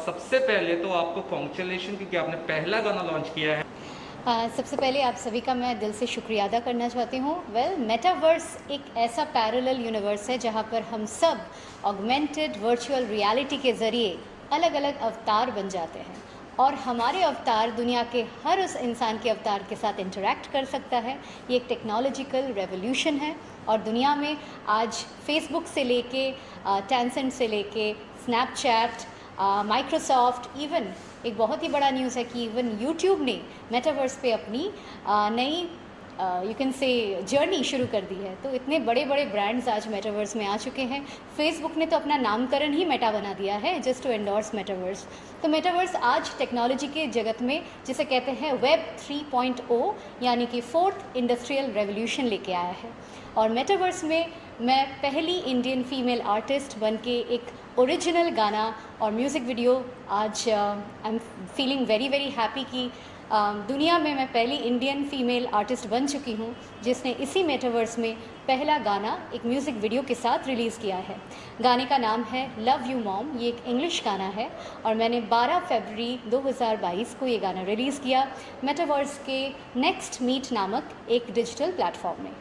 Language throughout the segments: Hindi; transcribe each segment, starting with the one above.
सबसे पहले तो आपको कॉन्ग्रेचुलेशन क्योंकि आपने पहला गाना लॉन्च किया है। सबसे पहले आप सभी का मैं दिल से शुक्रिया अदा करना चाहती हूँ। मेटावर्स एक ऐसा पैरेलल यूनिवर्स है जहाँ पर हम सब ऑगमेंटेड वर्चुअल रियलिटी के ज़रिए अलग अलग अवतार बन जाते हैं और हमारे अवतार दुनिया के हर उस इंसान के अवतार के साथ इंटरेक्ट कर सकता है। ये एक टेक्नोलॉजिकल रेवोल्यूशन है और दुनिया में आज फेसबुक से लेके टेंसेंट से लेके स्नैपचैट, माइक्रोसॉफ्ट, इवन एक बहुत ही बड़ा न्यूज़ है कि इवन यूट्यूब ने मेटावर्स पे अपनी नई यू कैन से जर्नी शुरू कर दी है। तो इतने बड़े बड़े ब्रांड्स आज मेटावर्स में आ चुके हैं। फेसबुक ने तो अपना नामकरण ही मेटा बना दिया है जस्ट टू एंडोर्स मेटावर्स। तो मेटावर्स आज टेक्नोलॉजी के जगत में जिसे कहते हैं वेब 3.0 यानी कि फोर्थ इंडस्ट्रियल रेवोल्यूशन लेके आया है। और मेटावर्स में मैं पहली इंडियन फीमेल आर्टिस्ट बन के एक ओरिजिनल गाना और म्यूज़िक वीडियो आज I am feeling very very happy कि दुनिया में मैं पहली इंडियन फीमेल आर्टिस्ट बन चुकी हूँ जिसने इसी मेटावर्स में पहला गाना एक म्यूज़िक वीडियो के साथ रिलीज़ किया है। गाने का नाम है लव यू मॉम। ये एक इंग्लिश गाना है और मैंने 12 फरवरी 2022 को ये गाना रिलीज़ किया मेटावर्स के नेक्स्ट मीट नामक एक डिजिटल प्लेटफॉर्म में।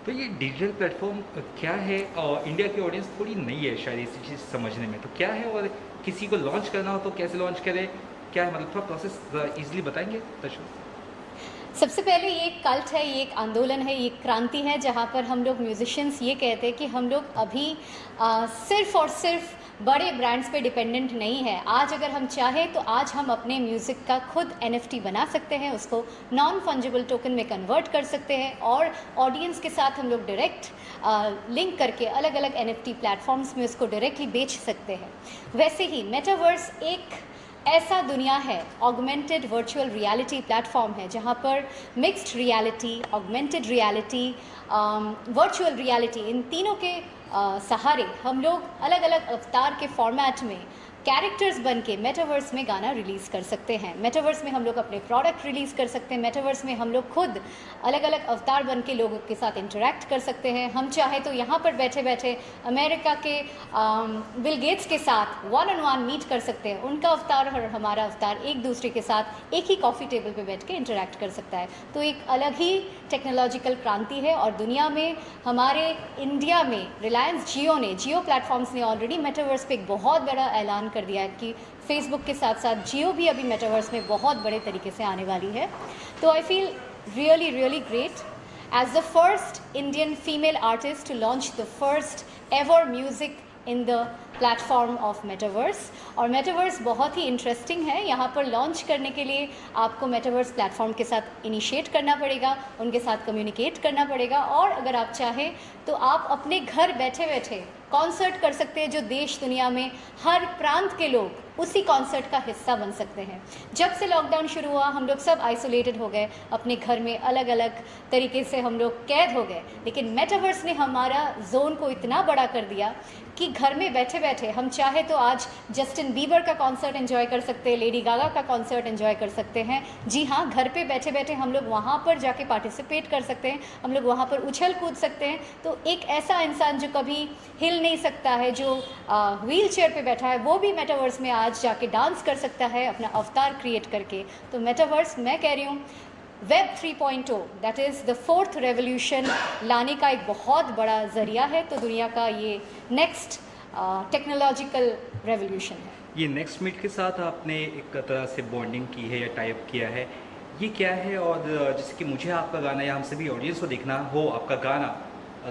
तो ये डिजिटल प्लेटफॉर्म क्या है और इंडिया की ऑडियंस थोड़ी नई है शायद इसी चीज़ समझने में, तो क्या है और किसी को लॉन्च करना हो तो कैसे लॉन्च करें, क्या है मतलब थोड़ा प्रोसेस इजीली बताएंगे दर्शकों। सबसे पहले ये एक कल्ट है, ये एक आंदोलन है, ये एक क्रांति है जहाँ पर हम लोग म्यूजिशियंस ये कहते हैं कि हम लोग अभी सिर्फ और सिर्फ बड़े ब्रांड्स पे डिपेंडेंट नहीं है। आज अगर हम चाहें तो आज हम अपने म्यूज़िक का खुद NFT बना सकते हैं, उसको नॉन फंजिबल टोकन में कन्वर्ट कर सकते हैं और ऑडियंस के साथ हम लोग डायरेक्ट लिंक करके अलग अलग NFT प्लेटफॉर्म्स में उसको डायरेक्टली बेच सकते हैं। वैसे ही मेटावर्स एक ऐसा दुनिया है, ऑगमेंटेड वर्चुअल रियलिटी प्लेटफॉर्म है जहाँ पर mixed reality, augmented reality, virtual reality, इन तीनों के सहारे हम लोग अलग अलग अवतार के फॉर्मेट में कैरेक्टर्स बन के मेटावर्स में गाना रिलीज़ कर सकते हैं। मेटावर्स में हम लोग अपने प्रोडक्ट रिलीज़ कर सकते हैं। मेटावर्स में हम लोग खुद अलग अलग अवतार बन के लोगों के साथ इंटरेक्ट कर सकते हैं। हम चाहे तो यहाँ पर बैठे बैठे अमेरिका के बिल गेट्स के साथ 1-on-1 मीट कर सकते हैं। उनका अवतार और हमारा अवतार एक दूसरे के साथ एक ही कॉफ़ी टेबल पे बैठ के इंटरेक्ट कर सकता है। तो एक अलग ही टेक्नोलॉजिकल क्रांति है और दुनिया में हमारे इंडिया में रिलायंस जियो प्लेटफॉर्म्स ने ऑलरेडी मेटावर्स पे एक बहुत बड़ा ऐलान कर दिया है कि फेसबुक के साथ साथ जियो भी अभी मेटावर्स में बहुत बड़े तरीके से आने वाली है। तो I feel really really great as the first Indian female artist to launch the first ever music in the platform of metaverse. और मेटावर्स बहुत ही इंटरेस्टिंग है। यहाँ पर लॉन्च करने के लिए आपको मेटावर्स प्लेटफॉर्म के साथ इनिशिएट करना पड़ेगा, उनके साथ कम्युनिकेट करना पड़ेगा और अगर आप चाहें तो आप अपने घर बैठे बैठे कॉन्सर्ट कर सकते हैं जो देश दुनिया में हर प्रांत के लोग उसी कॉन्सर्ट का हिस्सा बन सकते हैं। जब से लॉकडाउन शुरू हुआ हम लोग सब आइसोलेटेड हो गए, अपने घर में अलग अलग तरीके से हम लोग कैद हो गए, लेकिन मेटावर्स ने हमारा जोन को इतना बड़ा कर दिया कि घर में बैठे बैठे हम चाहे तो आज जस्टिन बीबर का कॉन्सर्ट एंजॉय कर सकते हैं, लेडी गागा का कॉन्सर्ट एंजॉय कर सकते हैं। जी हाँ, घर पे बैठे बैठे हम लोग वहाँ पर जाके पार्टिसिपेट कर सकते हैं, हम लोग वहाँ पर उछल कूद सकते हैं। तो एक ऐसा इंसान जो कभी हिल नहीं सकता है, जो व्हील चेयर पर बैठा है, वो भी मेटावर्स में आज जाके डांस कर सकता है अपना अवतार क्रिएट करके। तो मेटावर्स मैं कह रही हूँ web 3.0 that is the fourth revolution लाने का एक बहुत बड़ा ज़रिया है। तो दुनिया का ये नेक्स्ट टेक्नोलॉजिकल रेवोल्यूशन है। ये नेक्स्ट मीट के साथ आपने एक तरह से बॉन्डिंग की है या टाइप किया है, ये क्या है? और जैसे कि मुझे आपका गाना या हम सभी ऑडियंस को देखना हो आपका गाना,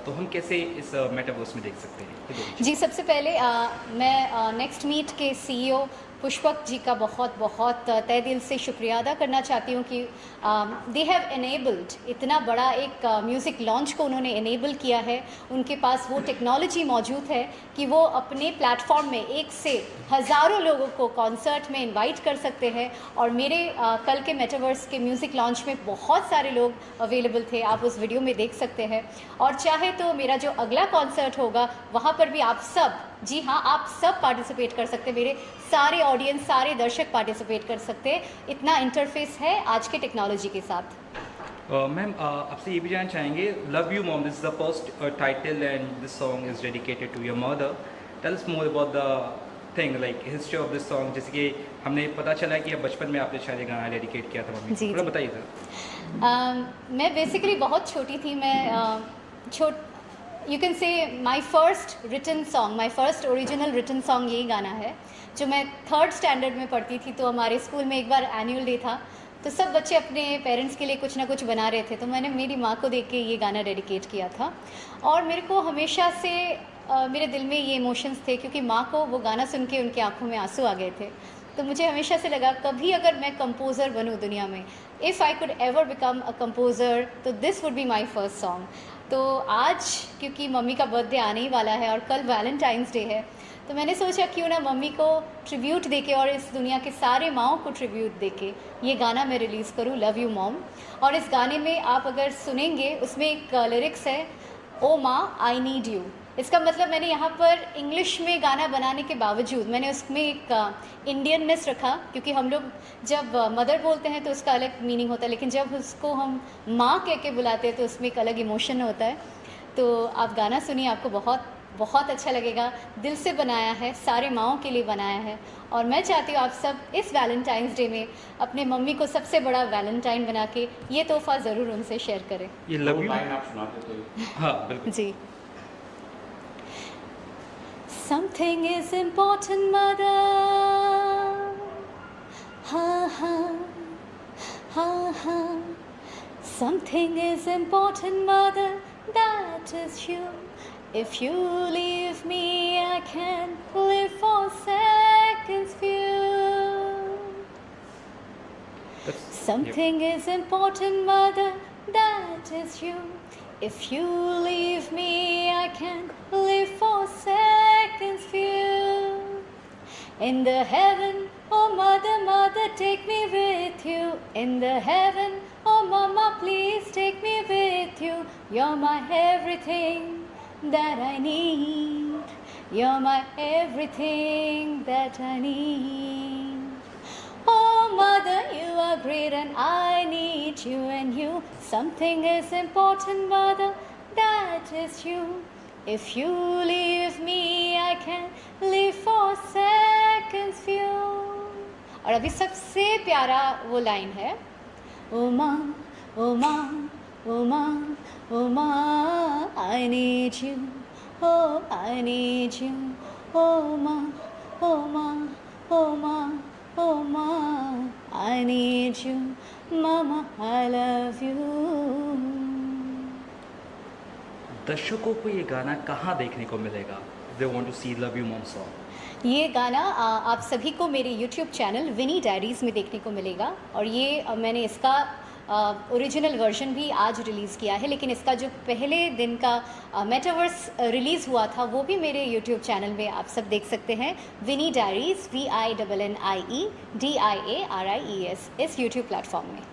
तो हम कैसे इस मेटावर्स में देख सकते हैं? जी, सबसे पहले मैं नेक्स्ट मीट के CEO पुष्पक जी का बहुत बहुत तहे दिल से शुक्रिया अदा करना चाहती हूँ कि दे हैव एनेबल्ड, इतना बड़ा एक म्यूज़िक लॉन्च को उन्होंने एनेबल किया है। उनके पास वो टेक्नोलॉजी मौजूद है कि वो अपने प्लेटफॉर्म में एक से हज़ारों लोगों को कॉन्सर्ट में इनवाइट कर सकते हैं। और मेरे कल के मेटावर्स के म्यूज़िक लॉन्च में बहुत सारे लोग अवेलेबल थे, आप उस वीडियो में देख सकते हैं। और चाहे तो मेरा जो अगला कॉन्सर्ट होगा वहाँ पर भी आप सब, जी हाँ, आप सब पार्टिसिपेट कर सकते हैं, मेरे सारे ऑडियंस, सारे दर्शक पार्टिसिपेट कर सकते हैं। इतना इंटरफेस है आज के टेक्नोलॉजी के साथ। मैम आपसे ये भी जानना चाहेंगे, love you mom, this is the first title and this song is dedicated to your mother. Tell us more about the thing like history of this song, जैसे कि हमने पता चला कि अब बचपन में आपने शायद ये गाना डेडिकेट किया था मम्मी को, जी, थोड़ा जी। बताइए सर। मैं बेसिकली बहुत छोटी थी। मैं you can say my first written song, my first original written song यही गाना है। जो मैं 3rd स्टैंडर्ड में पढ़ती थी, तो हमारे स्कूल में एक बार एनुअल डे था, तो सब बच्चे अपने पेरेंट्स के लिए कुछ ना कुछ बना रहे थे, तो मैंने मेरी माँ को देख के ये गाना डेडिकेट किया था। और मेरे को हमेशा से मेरे दिल में ये इमोशंस थे, क्योंकि माँ को वो गाना सुन के उनकी आंखों में आंसू आ गए थे। तो मुझे हमेशा से लगा कभी अगर मैं कंपोज़र बनूँ दुनिया में, if I could ever become a composer, तो this would be my first song. तो आज क्योंकि मम्मी का बर्थडे आने ही वाला है और कल वैलेंटाइंस डे है, तो मैंने सोचा क्यों ना मम्मी को ट्रिब्यूट देके और इस दुनिया के सारे माँओं को ट्रिब्यूट देके ये गाना मैं रिलीज़ करूँ, लव यू मॉम। और इस गाने में आप अगर सुनेंगे, उसमें एक लिरिक्स है, ओ माँ आई नीड यू। इसका मतलब मैंने यहाँ पर इंग्लिश में गाना बनाने के बावजूद मैंने उसमें एक इंडियननेस रखा, क्योंकि हम लोग जब मदर बोलते हैं तो उसका अलग मीनिंग होता है, लेकिन जब उसको हम माँ कह के बुलाते हैं तो उसमें एक अलग इमोशन होता है। तो आप गाना सुनिए, आपको बहुत बहुत अच्छा लगेगा। दिल से बनाया है, सारे माँओं के लिए बनाया है, और मैं चाहती हूँ आप सब इस वैलेंटाइंस डे में अपने मम्मी को सबसे बड़ा वैलेंटाइन बना के ये तोहफ़ा ज़रूर उनसे शेयर करें। ये लव यू, लाइन आप सुनाते तो हाँ बिल्कुल जी। Something is important, mother. Ha ha, ha ha. Something is important, mother. That is you. If you leave me, I can't live for seconds few. That's- Something is important, mother, that is you. If you leave me, I can't live for seconds few. In the heaven, oh mother, mother, take me with you. In the heaven, oh mama, please take me with you. You're my everything that I need. You're my everything that I need. Oh mother, you are great and I need you and you. Something is important, mother, that is you. If you leave me, I can live for seconds few. और अभी सबसे प्यारा वो लाइन है, ओ माँ, ओ माँ, ओ माँ, ओ माँ, I need you, oh I need you, oh माँ, ओ माँ, ओ माँ, oh ma, I need you, mama, I love you. दर्शकों को ये गाना कहाँ देखने को मिलेगा? They want to see Love You Mom song. ये गाना आप सभी को मेरे YouTube चैनल विनी डायरीज़ में देखने को मिलेगा, और ये मैंने इसका ओरिजिनल वर्जन भी आज रिलीज़ किया है, लेकिन इसका जो पहले दिन का मेटावर्स रिलीज़ हुआ था वो भी मेरे YouTube चैनल में आप सब देख सकते हैं। विनी डायरीज़, VINNIE DIARIES, इस YouTube प्लेटफॉर्म में।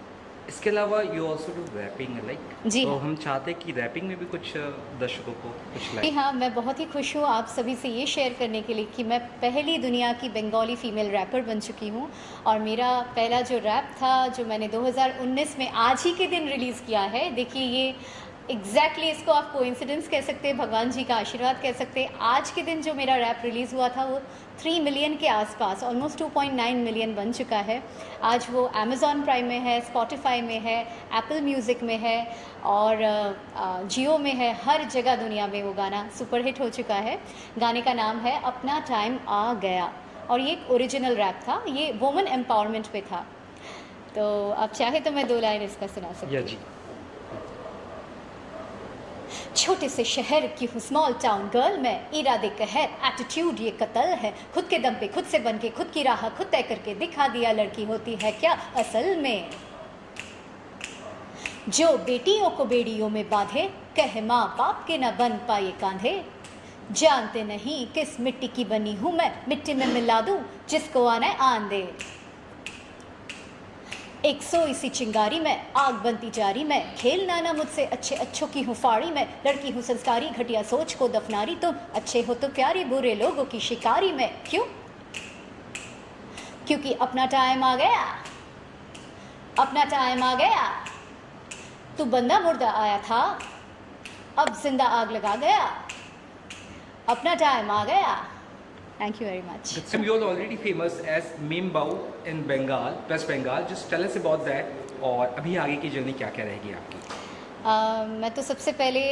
इसके अलावा you also do rapping like, जी तो हाँ। हम चाहते हैं कि रैपिंग में भी कुछ दर्शकों को कुछ जी लाइक। हाँ, मैं बहुत ही खुश हूँ आप सभी से ये शेयर करने के लिए कि मैं पहली दुनिया की बंगाली फ़ीमेल रैपर बन चुकी हूँ, और मेरा पहला जो रैप था जो मैंने 2019 में आज ही के दिन रिलीज़ किया है। देखिए ये एग्जैक्टली इसको आप कोइंसिडेंस कह सकते हैं, भगवान जी का आशीर्वाद कह सकते हैं। आज के दिन जो मेरा रैप रिलीज़ हुआ था वो 3 मिलियन के आसपास, ऑलमोस्ट 2.9 मिलियन बन चुका है। आज वो अमेज़ॉन प्राइम में है, स्पॉटिफाई में है, एप्पल म्यूज़िक में है, और जियो में है। हर जगह दुनिया में वो गाना सुपरहिट हो चुका है। गाने का नाम है अपना टाइम आ गया, और ये एक ओरिजिनल रैप था, ये वुमेन एम्पावरमेंट पे था। तो आप चाहे तो मैं 2 लाइन इसका सुना सकती या हूँ। जी, छोटे से शहर की हूँ, स्मॉल टाउन गर्ल मैं, इरादे कहर एटीट्यूड ये कत्ल है, खुद के दम पे खुद से बन के खुद की राह खुद तय करके दिखा दिया लड़की होती है क्या असल में। जो बेटियों को बेड़ियों में बांधे, कहे माँ बाप के न बन पाए कांधे, जानते नहीं किस मिट्टी की बनी हूँ मैं, मिट्टी में मिला दूँ जिसको आना है आन दे। एक सोई सी चिंगारी में आग बनती जारी में, खेल नाना मुझसे अच्छे अच्छों की हूँ फाड़ी में, लड़की हूँ संस्कारी घटिया सोच को दफनारी, तुम अच्छे हो तो प्यारी बुरे लोगों की शिकारी में। क्यों? क्योंकि अपना टाइम आ गया, अपना टाइम आ गया। तू बंदा मुर्दा आया था, अब जिंदा आग लगा गया। अपना टाइम आ गया, Thank you very much. Ma'am, you are already famous as Meme Bao in Bengal, West Bengal. Just tell us about that. और अभी आगे की जर्नी क्या क्या रहेगी आपकी? मैं तो सबसे पहले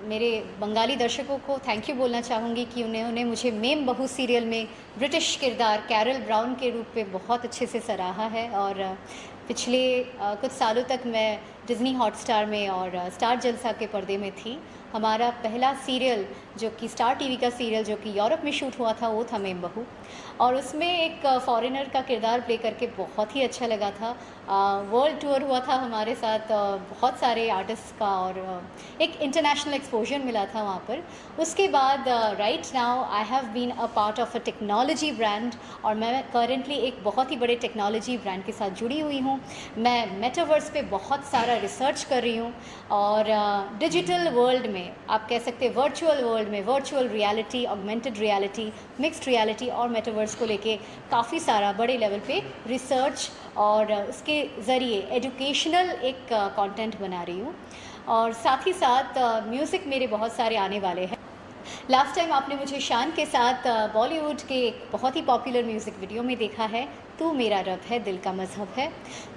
मेरे बंगाली दर्शकों को थैंक यू बोलना चाहूँगी कि उन्होंने मुझे मेम बहू सीरियल में ब्रिटिश किरदार कैरल ब्राउन के रूप में बहुत अच्छे से सराहा है। और पिछले कुछ सालों तक मैं डिज़नी हॉटस्टार में और स्टार जलसा के पर्दे में थी। हमारा पहला सीरियल जो कि स्टार टीवी का सीरियल जो कि यूरोप में शूट हुआ था वो था मेम बहू, और उसमें एक फॉरेनर का किरदार प्ले करके बहुत ही अच्छा लगा था। वर्ल्ड टूर हुआ था हमारे साथ बहुत सारे आर्टिस्ट का, और एक इंटरनेशनल एक्सपोजर मिला था वहाँ पर। उसके बाद right now I have been a part of a technology brand, और मैं करेंटली एक बहुत ही बड़े टेक्नोलॉजी ब्रांड के साथ जुड़ी हुई हूँ। मैं मेटावर्स पे बहुत सारा रिसर्च कर रही हूँ, और डिजिटल वर्ल्ड में आप कह सकते हैं वर्चुअल वर्ल्ड में virtual reality, augmented reality, mixed reality और मेटावर्स को लेके काफ़ी सारा बड़े लेवल पे रिसर्च और उसके ज़रिए एजुकेशनल एक कंटेंट बना रही हूँ। और साथ ही साथ म्यूज़िक मेरे बहुत सारे आने वाले हैं। लास्ट टाइम आपने मुझे शान के साथ बॉलीवुड के एक बहुत ही पॉपुलर म्यूज़िक वीडियो में देखा है, तू मेरा रब है दिल का मज़हब है।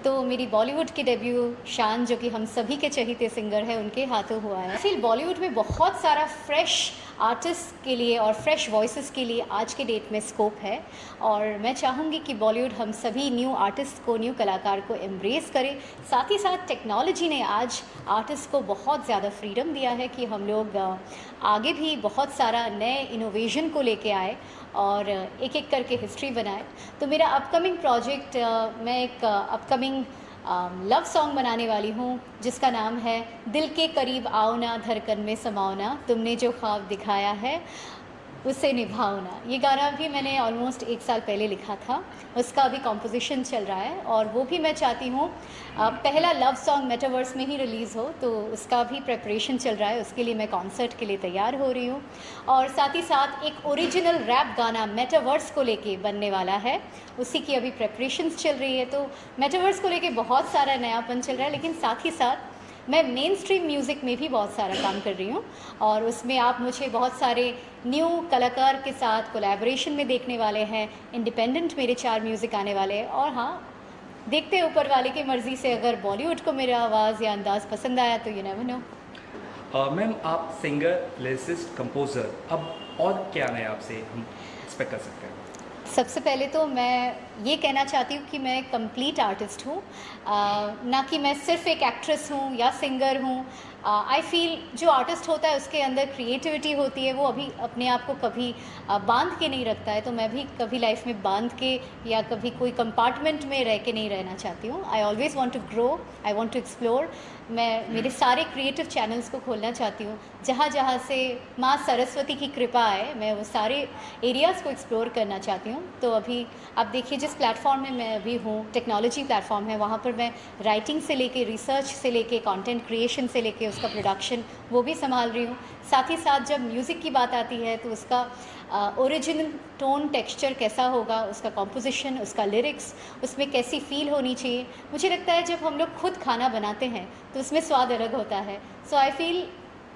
तो मेरी बॉलीवुड की डेब्यू शान, जो कि हम सभी के चहीते सिंगर हैं, उनके हाथों हुआ है। फिर बॉलीवुड में बहुत सारा फ्रेश आर्टिस्ट के लिए और फ्रेश वॉइसेस के लिए आज के डेट में स्कोप है, और मैं चाहूँगी कि बॉलीवुड हम सभी न्यू आर्टिस्ट को, न्यू कलाकार को एम्ब्रेस करें। साथ ही साथ टेक्नोलॉजी ने आज आर्टिस्ट को बहुत ज़्यादा फ्रीडम दिया है कि हम लोग आगे भी बहुत सारा नए इनोवेशन को लेके आए और एक एक करके हिस्ट्री बनाए। तो मेरा अपकमिंग प्रोजेक्ट, मैं एक अपकमिंग लव सॉन्ग बनाने वाली हूँ जिसका नाम है दिल के करीब आओ ना धड़कन में समाओ ना, तुमने जो ख्वाब दिखाया है उसे निभाओ ना। ये गाना भी मैंने ऑलमोस्ट 1 साल पहले लिखा था, उसका अभी कॉम्पोजिशन चल रहा है, और वो भी मैं चाहती हूँ पहला लव सॉन्ग मेटावर्स में ही रिलीज़ हो, तो उसका भी प्रेपरेशन चल रहा है। उसके लिए मैं कॉन्सर्ट के लिए तैयार हो रही हूँ, और साथ ही साथ एक ओरिजिनल रैप गाना मेटावर्स को लेके बनने वाला है, उसी की अभी प्रेपरेशंस चल रही है। तो मेटावर्स को लेके बहुत सारा नयापन चल रहा है, लेकिन साथ ही साथ मैं मेन स्ट्रीम म्यूज़िक में भी बहुत सारा काम कर रही हूँ, और उसमें आप मुझे बहुत सारे न्यू कलाकार के साथ कोलैबोरेशन में देखने वाले हैं। इंडिपेंडेंट मेरे 4 म्यूज़िक आने वाले हैं, और हाँ, देखते हैं ऊपर वाले की मर्ज़ी से अगर बॉलीवुड को मेरा आवाज़ या अंदाज़ पसंद आया तो यू नेवर नो। मैम, आप सिंगर, लिरिसिस्ट, कंपोज़र, अब और क्या नया आपसे हम एक्सपेक्ट कर सकते हैं? सबसे पहले तो मैं ये कहना चाहती हूँ कि मैं कंप्लीट आर्टिस्ट हूँ, ना कि मैं सिर्फ एक एक्ट्रेस हूँ या सिंगर हूँ। आई फील जो आर्टिस्ट होता है उसके अंदर क्रिएटिविटी होती है, वो अभी अपने आप को कभी बांध के नहीं रखता है। तो मैं भी कभी लाइफ में बांध के या कभी कोई कंपार्टमेंट में रह के नहीं रहना चाहती हूँ। I always want to grow, I want to explore. मैं मेरे सारे क्रिएटिव चैनल्स को खोलना चाहती हूँ, जहाँ जहाँ से माँ सरस्वती की कृपा है, मैं वो सारे एरियाज़ को एक्सप्लोर करना चाहती हूँ। तो अभी आप देखिए जिस प्लेटफॉर्म में मैं अभी हूँ, टेक्नोलॉजी प्लेटफॉर्म है, वहाँ पर मैं राइटिंग से लेके, रिसर्च से लेके, कंटेंट क्रिएशन से लेके उसका प्रोडक्शन वो भी संभाल रही हूँ। साथ ही साथ जब म्यूज़िक की बात आती है तो उसका ओरिजिनल टोन टेक्सचर कैसा होगा, उसका कॉम्पोजिशन, उसका लिरिक्स, उसमें कैसी फील होनी चाहिए। मुझे लगता है जब हम लोग खुद खाना बनाते हैं तो उसमें स्वाद अलग होता है। So I feel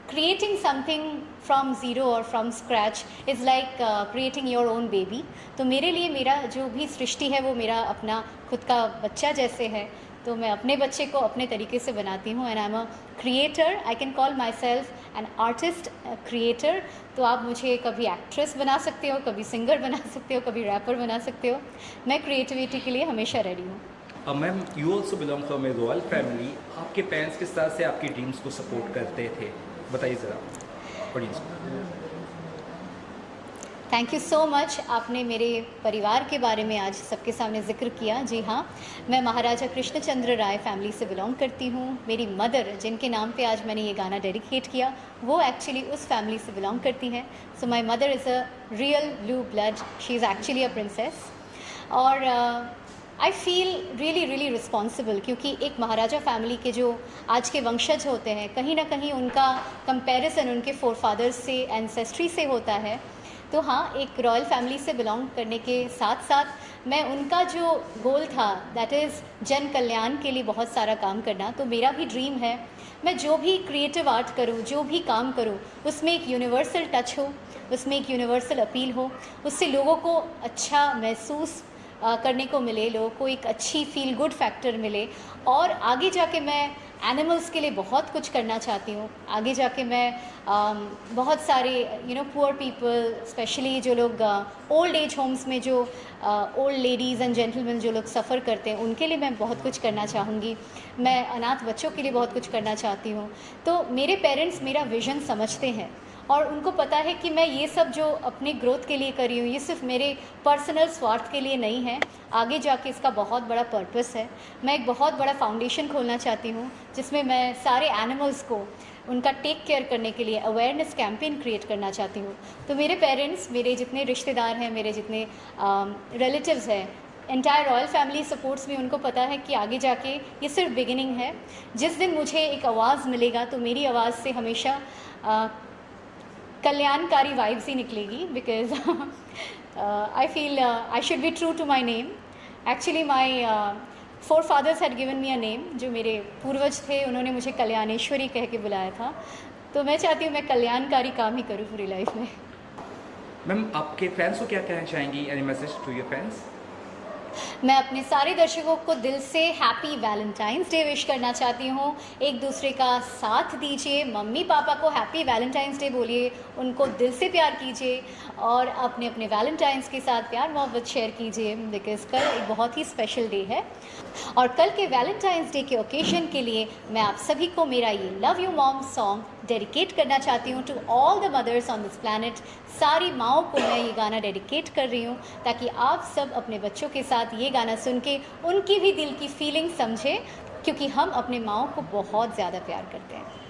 creating something from zero or from scratch is like creating your own baby। तो मेरे लिए मेरा जो भी सृष्टि है वो मेरा अपना खुद का बच्चा जैसे है, तो मैं अपने बच्चे को अपने तरीके से बनाती हूँ। And I am a creator, I can call my self an artist creator. तो आप मुझे कभी एक्ट्रेस बना सकते हो, कभी सिंगर बना सकते हो, कभी रैपर बना सकते हो। मैं क्रिएटिविटी के लिए हमेशा रेडी हूँ। Ma'am, you also belong from A royal family. आपके पेरेंट्स किस तरह से आपकी ड्रीम्स को सपोर्ट करते थे, बताइए ज़रा ऑडियंस को। Thank you so much. आपने मेरे परिवार के बारे में आज सबके सामने ज़िक्र किया। जी हाँ, मैं महाराजा कृष्णचंद्र राय फैमिली से बिलोंग करती हूँ। मेरी मदर, जिनके नाम पे आज मैंने ये गाना डेडिकेट किया, वो एक्चुअली उस फैमिली से बिलोंग करती हैं। So my mother is a real blue blood, she is actually a princess. और आई फील रियली रिस्पॉन्सिबल, क्योंकि एक महाराजा फैमिली के जो आज के वंशज होते हैं, कहीं ना कहीं उनका कंपैरिजन उनके फोरफादर्स से, एंसेस्ट्री से होता है। तो हाँ, एक रॉयल फैमिली से बिलोंग करने के साथ साथ मैं उनका जो गोल था, दैट इज़ जन कल्याण के लिए बहुत सारा काम करना। तो मेरा भी ड्रीम है मैं जो भी क्रिएटिव आर्ट करूँ, जो भी काम करूँ, उसमें एक यूनिवर्सल टच हो, उसमें एक यूनिवर्सल अपील हो, उससे लोगों को अच्छा महसूस करने को मिले, लोगों को एक अच्छी फील गुड फैक्टर मिले। और आगे जाके मैं एनिमल्स के लिए बहुत कुछ करना चाहती हूँ। आगे जाके मैं बहुत सारे पुअर पीपल, स्पेशली जो लोग ओल्ड एज होम्स में जो ओल्ड लेडीज़ एंड जेंटलमैन जो लोग सफ़र करते हैं, उनके लिए मैं बहुत कुछ करना चाहूँगी। मैं अनाथ बच्चों के लिए बहुत कुछ करना चाहती हूँ। तो मेरे पेरेंट्स मेरा विज़न समझते हैं और उनको पता है कि मैं ये सब जो अपने ग्रोथ के लिए कर रही हूँ, ये सिर्फ मेरे पर्सनल स्वार्थ के लिए नहीं है, आगे जाके इसका बहुत बड़ा पर्पस है। मैं एक बहुत बड़ा फाउंडेशन खोलना चाहती हूँ जिसमें मैं सारे एनिमल्स को उनका टेक केयर करने के लिए अवेयरनेस कैंपेन क्रिएट करना चाहती हूँ। तो मेरे पेरेंट्स, मेरे जितने रिश्तेदार हैं, मेरे जितने रिलेटिव्स हैं, एंटायर रॉयल फैमिली सपोर्ट्स में, उनको पता है कि आगे जाके ये सिर्फ बिगिनिंग है। जिस दिन मुझे एक आवाज़ मिलेगा तो मेरी आवाज़ से हमेशा कल्याणकारी वाइब्स ही निकलेगी, because I feel I should be true to my name. Actually my forefathers had given me a name, जो मेरे पूर्वज थे उन्होंने मुझे कल्याणेश्वरी कह के बुलाया था। तो मैं चाहती हूँ मैं कल्याणकारी काम ही करूँ पूरी लाइफ में। मैम, आपके फैंस को क्या कहना चाहेंगी? Any message to your fans? मैं अपने सारे दर्शकों को दिल से हैप्पी वैलेंटाइंस डे विश करना चाहती हूँ। एक दूसरे का साथ दीजिए, मम्मी पापा को हैप्पी वैलेंटाइंस डे बोलिए, उनको दिल से प्यार कीजिए और अपने अपने वैलेंटाइंस के साथ प्यार मोहब्बत शेयर कीजिए, बिकॉज़ कल एक बहुत ही स्पेशल डे है। और कल के वैलेंटाइंस डे के ओकेजन के लिए मैं आप सभी को मेरा ये love you mom song dedicate करना चाहती हूँ to all the mothers on this planet. सारी माँओं को मैं ये गाना डेडिकेट कर रही हूँ ताकि आप सब अपने बच्चों के साथ ये गाना सुन के उनकी भी दिल की फीलिंग समझें, क्योंकि हम अपने माँओं को बहुत ज़्यादा प्यार करते हैं।